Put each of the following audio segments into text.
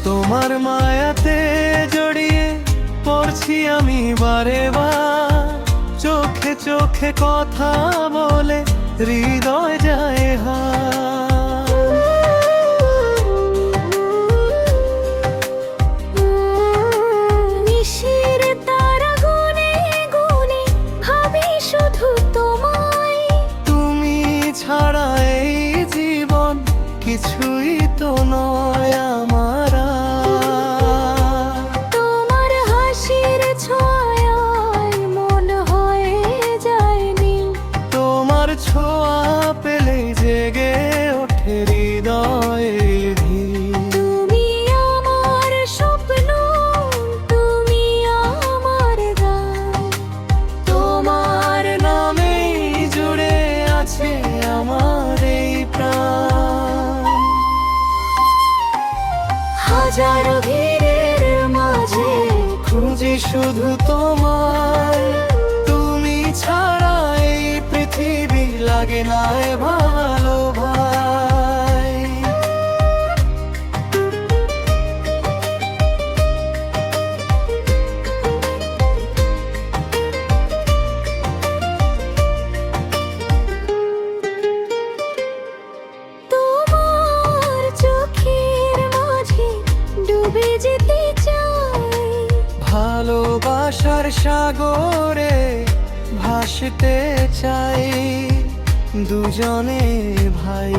তোমার মায়াতে জড়িয়ে পড়ছি আমি বারে বার, চোখে চোখে কথা বলে হৃদয় যায় হার। নিশির তারা গুনে গুনে ভাবি শুধু তোমায়, তুমি ছাড়া এই জীবন কিছুই তো নয় আমার আর। তোমার হাসির ছোঁয়ায় মন হয়ে যায়নি, তোমার ছোঁয়া পেলেই জেগে ওঠে হৃদয়ের ভিড়। তুমি আমার স্বপ্ন, তুমি আমার গান, তোমার নামেই জুড়ে আছে আমার এই প্রাণ। হাজারো ভিড়ের মাঝে খুঁজি শুধু তোমায়, তুমি ছাড়া এই পৃথিবী লাগে না এ ভালো ভাই। তোমার চোখের মাঝে ডুবে যেতে চাই, ভালোবাসার সাগরে ভাসতে চাই দুজনে ভাই।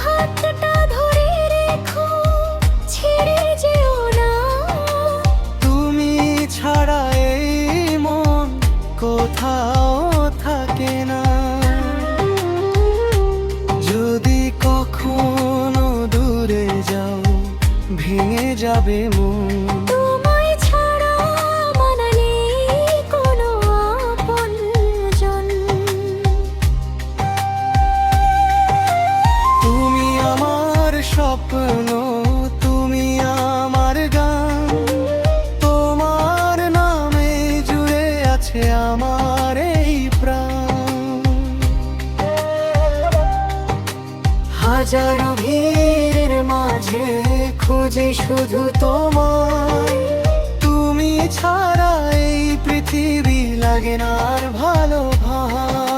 হাতটা ধরে রেখো, ছেড়ে যেও না, তুমি ছাড়া এই মন কোথাও থাকে না। যদি কখনো দূরে যাও ভেঙে যাবে মন। তোমায় ছাড়া মানা নেই কোনো আপনজন। তুমি আমার স্বপ্ন, তুমি আমার গান, তোমার নামে জুড়ে আছে আমার এই প্রাণ। হাজারো ভিড়ের মাঝে খুঁজি শুধু তোমায়, তুমি ছাড়া এই পৃথিবী লাগে না আর ভালো ভাই।